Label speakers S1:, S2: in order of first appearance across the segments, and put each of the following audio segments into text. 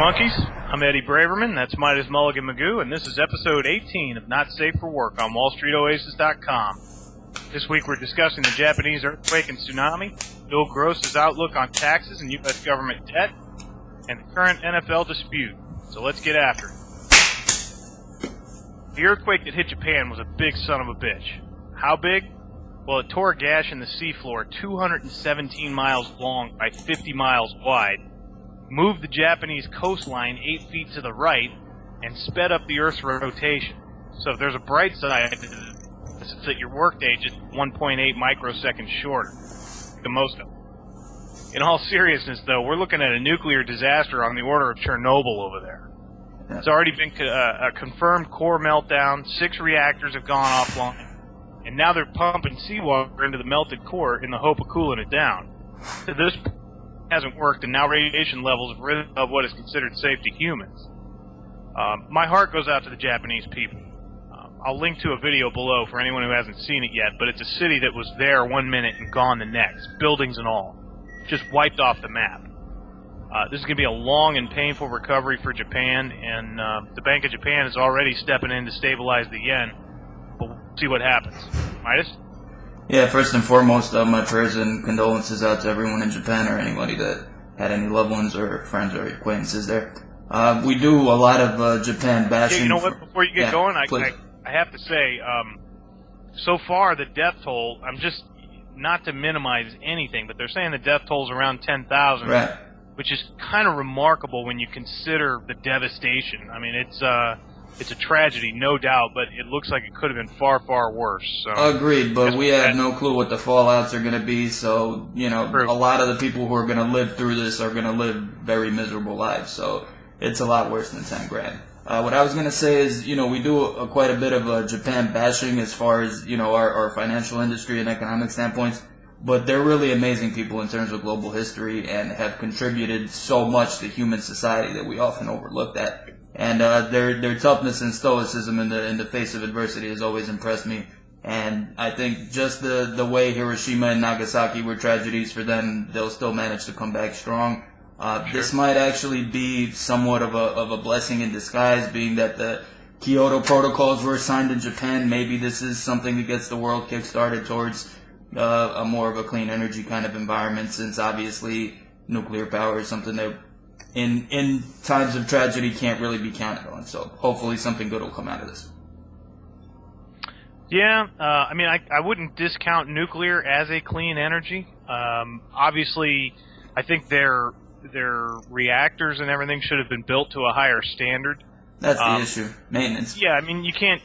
S1: monkeys. I'm Eddie Braverman, that's Midas Mulligan Magoo, and this is episode 18 of Not Safe for Work on WallStreetOasis.com. This week we're discussing the Japanese earthquake and tsunami, Bill Gross's outlook on taxes and U.S. government debt, and the current NFL dispute. So let's get after it. The earthquake that hit Japan was a big son of a bitch. How big? Well, it tore a gash in the seafloor 217 miles long by 50 miles wide, moved the Japanese coastline 8 feet to the right, and sped up the Earth's rotation. So if there's a bright side, it's that your workday just 1.8 microseconds shorter. The most of it. In all seriousness, though, we're looking at a nuclear disaster on the order of Chernobyl over there. It's already been a confirmed core meltdown, 6 reactors have gone offline, and now they're pumping seawater into the melted core in the hope of cooling it down. To this point, hasn't worked, and now radiation levels have risen above what is considered safe to humans. My heart goes out to the Japanese people. I'll link to a video below for anyone who hasn't seen it yet, but it's a city that was there 1 minute and gone the next, buildings and all. Just wiped off the map. This is going to be a long and painful recovery for Japan, and the Bank of Japan is already stepping in to stabilize the yen, but we'll see what happens. Midas?
S2: Yeah, first and foremost, my prayers and condolences out to everyone in Japan or anybody that had any loved ones or friends or acquaintances there. We do a lot of Japan bashing.
S1: Hey, you know what? Before you get going, I have to say, so far the death toll, I'm just, not to minimize anything, but they're saying the death toll is around 10,000,
S2: right,
S1: which is kind of remarkable when you consider the devastation. I mean, it's a tragedy, no doubt, but it looks like it could have been far, far worse. So,
S2: agreed, but we have no clue what the fallouts are going to be, so,
S1: True.
S2: A lot of the people who are going to live through this are going to live very miserable lives, so it's a lot worse than 10 grand. What I was going to say is, we do quite a bit of Japan bashing as far as, our financial industry and economic standpoints, but they're really amazing people in terms of global history and have contributed so much to human society that we often overlook that. And their toughness and stoicism in the face of adversity has always impressed me. And I think just the way Hiroshima and Nagasaki were tragedies for them, they'll still manage to come back strong.
S1: Sure.
S2: This might actually be somewhat of a blessing in disguise, being that the Kyoto protocols were signed in Japan. Maybe this is something that gets the world kick-started towards a more of a clean energy kind of environment, since obviously nuclear power is something that in times of tragedy can't really be counted on. So hopefully something good will come out of this.
S1: Yeah, I mean, I wouldn't discount nuclear as a clean energy. Obviously, I think their reactors and everything should have been built to a higher standard.
S2: That's the issue, maintenance.
S1: Yeah, I mean, you can't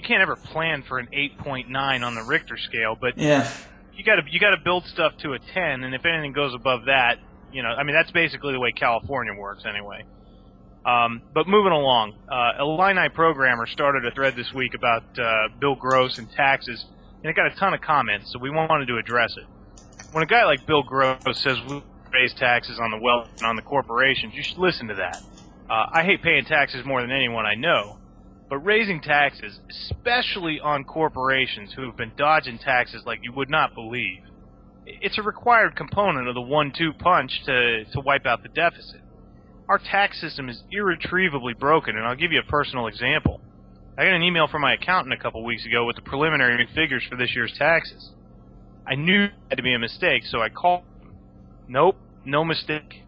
S1: ever plan for an 8.9 on the Richter scale, but
S2: yeah,
S1: you got to build stuff to a 10, and if anything goes above that, I mean, that's basically the way California works anyway. But moving along, Illini programmer started a thread this week about Bill Gross and taxes, and it got a ton of comments, so we wanted to address it. When a guy like Bill Gross says we raise taxes on the wealth and on the corporations, you should listen to that. I hate paying taxes more than anyone I know, but raising taxes, especially on corporations who have been dodging taxes like you would not believe, it's a required component of the 1-2 punch to wipe out the deficit. Our tax system is irretrievably broken, and I'll give you a personal example. I got an email from my accountant a couple weeks ago with the preliminary figures for this year's taxes. I knew it had to be a mistake, so I called him. Nope, no mistake.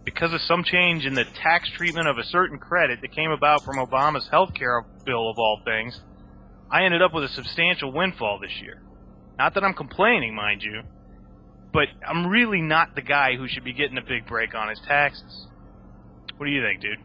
S1: Because of some change in the tax treatment of a certain credit that came about from Obama's health care bill of all things, I ended up with a substantial windfall this year. Not that I'm complaining, mind you, but I'm really not the guy who should be getting a big break on his taxes. What do you think, dude?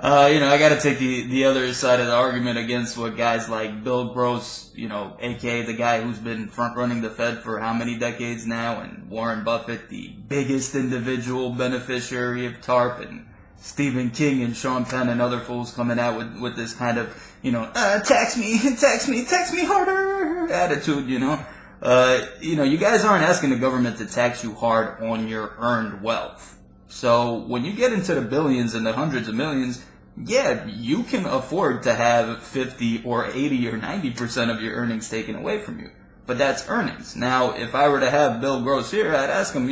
S2: I gotta take the other side of the argument against what guys like Bill Gross, aka the guy who's been front-running the Fed for how many decades now, and Warren Buffett, the biggest individual beneficiary of TARP, and Stephen King and Sean Penn and other fools coming out with this kind of, tax me harder attitude, you guys aren't asking the government to tax you hard on your earned wealth. So when you get into the billions and the hundreds of millions, yeah, you can afford to have 50 or 80 or 90% of your earnings taken away from you. But that's earnings. Now, if I were to have Bill Gross here, I'd ask him,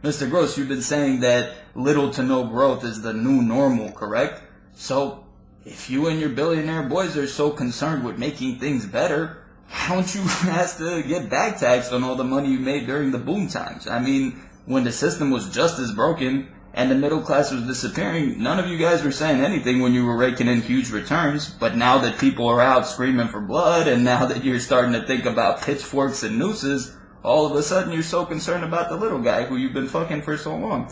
S2: Mr. Gross, you've been saying that little to no growth is the new normal, correct? So, if you and your billionaire boys are so concerned with making things better, why don't you ask to get back taxed on all the money you made during the boom times? I mean, when the system was just as broken and the middle class was disappearing, none of you guys were saying anything when you were raking in huge returns. But now that people are out screaming for blood, and now that you're starting to think about pitchforks and nooses, all of a sudden you're so concerned about the little guy who you've been fucking for so long.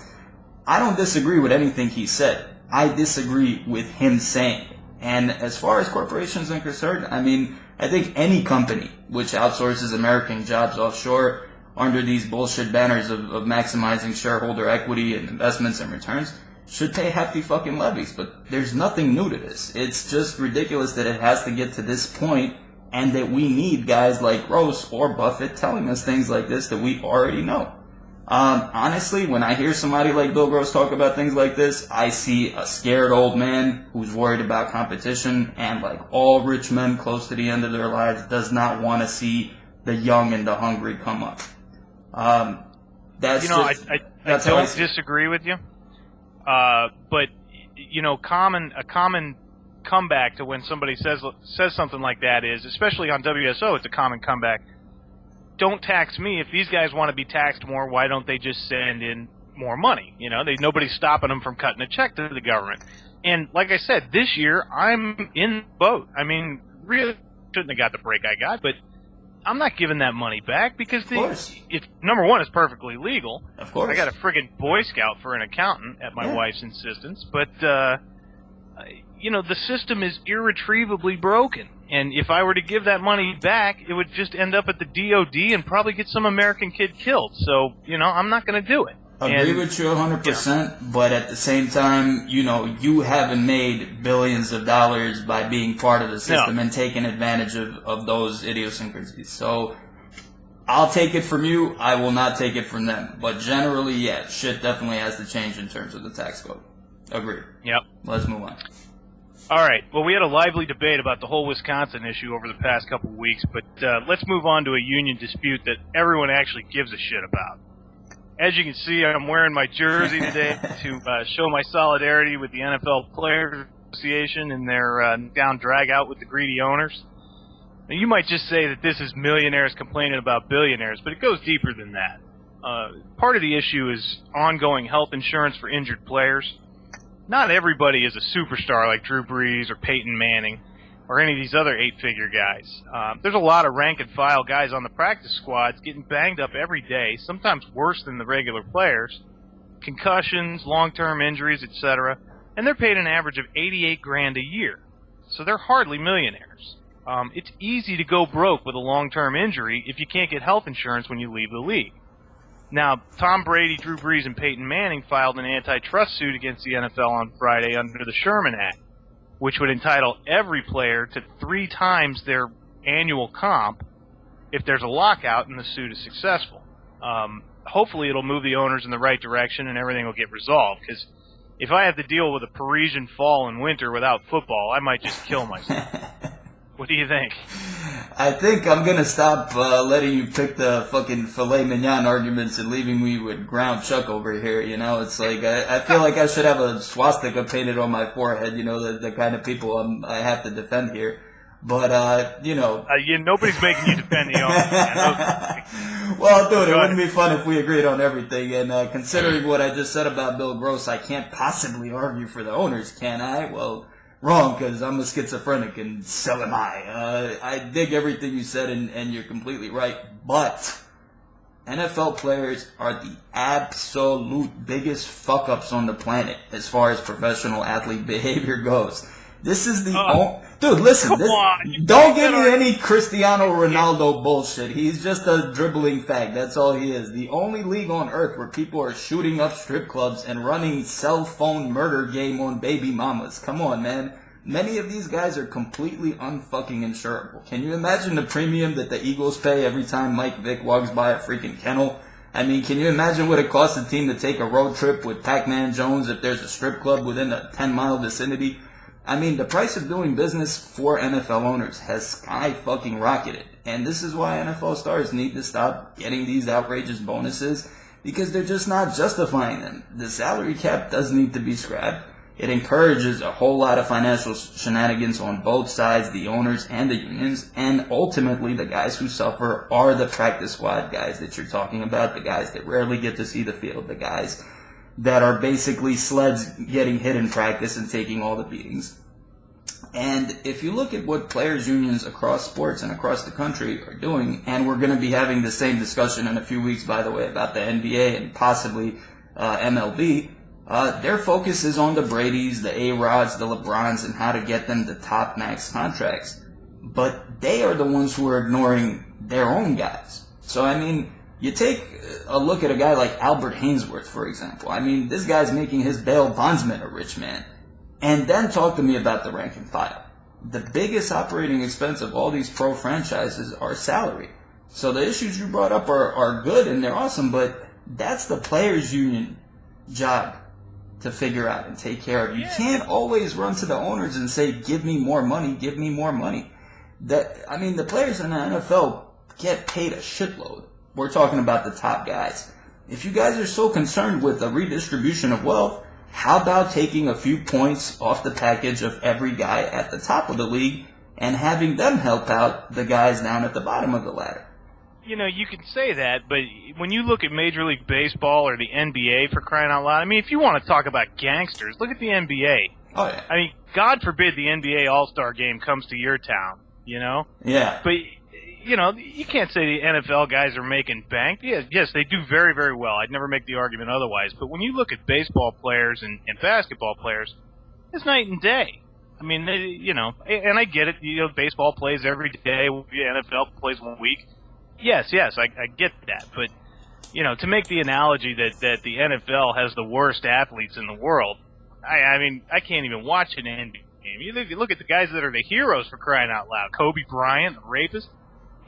S2: I don't disagree with anything he said. I disagree with him saying it. And as far as corporations are concerned, I mean, I think any company which outsources American jobs offshore under these bullshit banners of maximizing shareholder equity and investments and returns should pay hefty fucking levies. But there's nothing new to this. It's just ridiculous that it has to get to this point, and that we need guys like Gross or Buffett telling us things like this that we already know. Honestly, when I hear somebody like Bill Gross talk about things like this, I see a scared old man who's worried about competition, and like all rich men close to the end of their lives, does not want to see the young and the hungry come up. That's
S1: I don't disagree with you. But a common comeback to when somebody says something like that is, especially on WSO, it's a common comeback. Don't tax me. If these guys want to be taxed more, why don't they just send in more money? Nobody's stopping them from cutting a check to the government. And like I said, this year I'm in the boat. I mean, really shouldn't have got the break I got, but I'm not giving that money back because number one, it's perfectly legal.
S2: Of course.
S1: I got a friggin' Boy Scout for an accountant at my wife's insistence, but the system is irretrievably broken. And if I were to give that money back, it would just end up at the DOD and probably get some American kid killed. So, I'm not going to do it.
S2: Agree with you 100%, but at the same time, you haven't made billions of dollars by being part of the system and taking advantage of those idiosyncrasies. So, I'll take it from you. I will not take it from them. But generally, shit definitely has to change in terms of the tax code. Agreed.
S1: Yep.
S2: Let's move on.
S1: All right. Well, we had a lively debate about the whole Wisconsin issue over the past couple of weeks, but let's move on to a union dispute that everyone actually gives a shit about. As you can see, I'm wearing my jersey today to show my solidarity with the NFL Players Association and their down drag out with the greedy owners. Now, you might just say that this is millionaires complaining about billionaires, but it goes deeper than that. Part of the issue is ongoing health insurance for injured players. Not everybody is a superstar like Drew Brees or Peyton Manning or any of these other eight-figure guys. There's a lot of rank-and-file guys on the practice squads getting banged up every day, sometimes worse than the regular players. Concussions, long-term injuries, etc. And they're paid an average of $88,000 a year. So they're hardly millionaires. It's easy to go broke with a long-term injury if you can't get health insurance when you leave the league. Now, Tom Brady, Drew Brees, and Peyton Manning filed an antitrust suit against the NFL on Friday under the Sherman Act, which would entitle every player to 3 times their annual comp if there's a lockout and the suit is successful. Hopefully it'll move the owners in the right direction and everything will get resolved, because if I have to deal with a Parisian fall and winter without football, I might just kill myself. What do you think?
S2: I think I'm going to stop letting you pick the fucking filet mignon arguments and leaving me with ground chuck over here, It's like, I feel like I should have a swastika painted on my forehead, the kind of people I have to defend here. But,
S1: nobody's making you defend the owner.
S2: Well, dude, it wouldn't be fun if we agreed on everything. And considering what I just said about Bill Gross, I can't possibly argue for the owners, can I? Well, wrong, because I'm a schizophrenic, and so am I. I dig everything you said, and you're completely right. But NFL players are the absolute biggest fuck-ups on the planet as far as professional athlete behavior goes. This is the dude, listen, don't give me any Cristiano Ronaldo bullshit. He's just a dribbling fag. That's all he is. The only league on earth where people are shooting up strip clubs and running cell phone murder game on baby mamas. Come on, man. Many of these guys are completely unfucking insurable. Can you imagine the premium that the Eagles pay every time Mike Vick walks by a freaking kennel? I mean, can you imagine what it costs a team to take a road trip with Pac-Man Jones if there's a strip club within a 10-mile vicinity? I mean, the price of doing business for NFL owners has sky-fucking-rocketed. And this is why NFL stars need to stop getting these outrageous bonuses because they're just not justifying them. The salary cap does need to be scrapped. It encourages a whole lot of financial shenanigans on both sides, the owners and the unions, and ultimately the guys who suffer are the practice squad guys that you're talking about, the guys that rarely get to see the field, the guys that are basically sleds getting hit in practice and taking all the beatings. And if you look at what players' unions across sports and across the country are doing, and we're going to be having the same discussion in a few weeks, by the way, about the NBA and possibly MLB, their focus is on the Bradys, the A-Rods, the LeBrons, and how to get them the top max contracts. But they are the ones who are ignoring their own guys. So, I mean, you take a look at a guy like Albert Hainsworth, for example. I mean, this guy's making his bail bondsman a rich man. And then talk to me about the rank and file. The biggest operating expense of all these pro franchises are salary. So the issues you brought up are good and they're awesome, but that's the players' union job to figure out and take care of. You can't always run to the owners and say, give me more money, give me more money. The players in the NFL get paid a shitload. We're talking about the top guys. If you guys are so concerned with the redistribution of wealth, how about taking a few points off the package of every guy at the top of the league and having them help out the guys down at the bottom of the ladder?
S1: You know, you can say that, but when you look at Major League Baseball or the NBA, for crying out loud, I mean, if you want to talk about gangsters, look at the NBA.
S2: Oh, yeah.
S1: I mean, God forbid the NBA All-Star Game comes to your town, you know?
S2: Yeah.
S1: But, you know, you can't say the NFL guys are making bank. Yes, they do very, very well. I'd never make the argument otherwise. But when you look at baseball players and basketball players, it's night and day. I mean, and I get it. You know, baseball plays every day. The NFL plays 1 week. Yes, I get that. But, you know, to make the analogy that the NFL has the worst athletes in the world, I mean, I can't even watch an NBA game. You look at the guys that are the heroes, for crying out loud. Kobe Bryant, the rapist.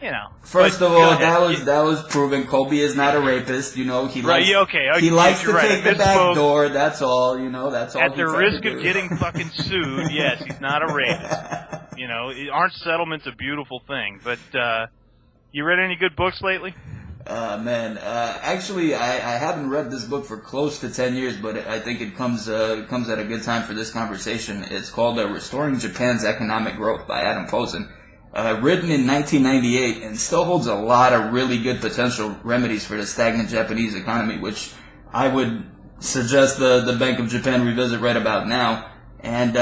S1: You know.
S2: First of all, that was proven. Kobe is not a rapist. You know, he likes he likes to take the back door. That's all. You know, that's all.
S1: At the risk of getting fucking sued, yes, he's not a rapist. You know, aren't settlements a beautiful thing? But you read any good books lately?
S2: Actually, I haven't read this book for close to 10 years, but I think it comes at a good time for this conversation. It's called "Restoring Japan's Economic Growth" by Adam Posen. Written in 1998 and still holds a lot of really good potential remedies for the stagnant Japanese economy, which I would suggest the Bank of Japan revisit right about now. And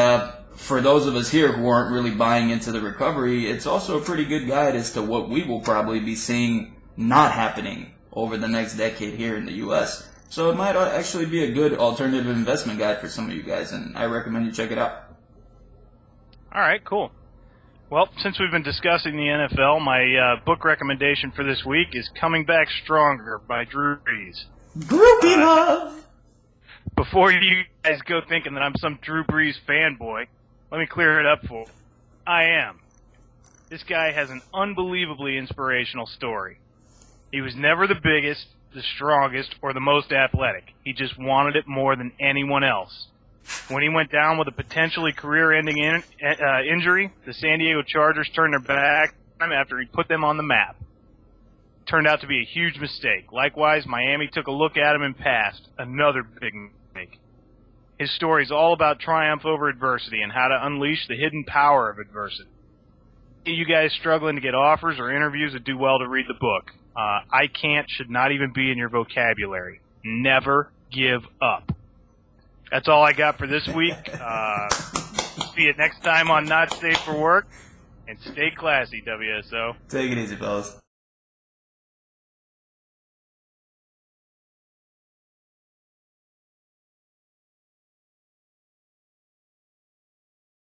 S2: for those of us here who aren't really buying into the recovery, it's also a pretty good guide as to what we will probably be seeing not happening over the next decade here in the U.S. So it might actually be a good alternative investment guide for some of you guys, and I recommend you check it out.
S1: All right, cool. Well, since we've been discussing the NFL, my book recommendation for this week is Coming Back Stronger by Drew Brees.
S2: Groupie love!
S1: Before you guys go thinking that I'm some Drew Brees fanboy, let me clear it up for you. I am. This guy has an unbelievably inspirational story. He was never the biggest, the strongest, or the most athletic. He just wanted it more than anyone else. When he went down with a potentially career-ending injury, the San Diego Chargers turned their back on him after he put them on the map. Turned out to be a huge mistake. Likewise, Miami took a look at him and passed. Another big mistake. His story is all about triumph over adversity and how to unleash the hidden power of adversity. You guys struggling to get offers or interviews would do well to read the book. I can't should not even be in your vocabulary. Never give up. That's all I got for this week. See you next time on Not Safe for Work. And stay classy, WSO.
S2: Take it easy, fellas.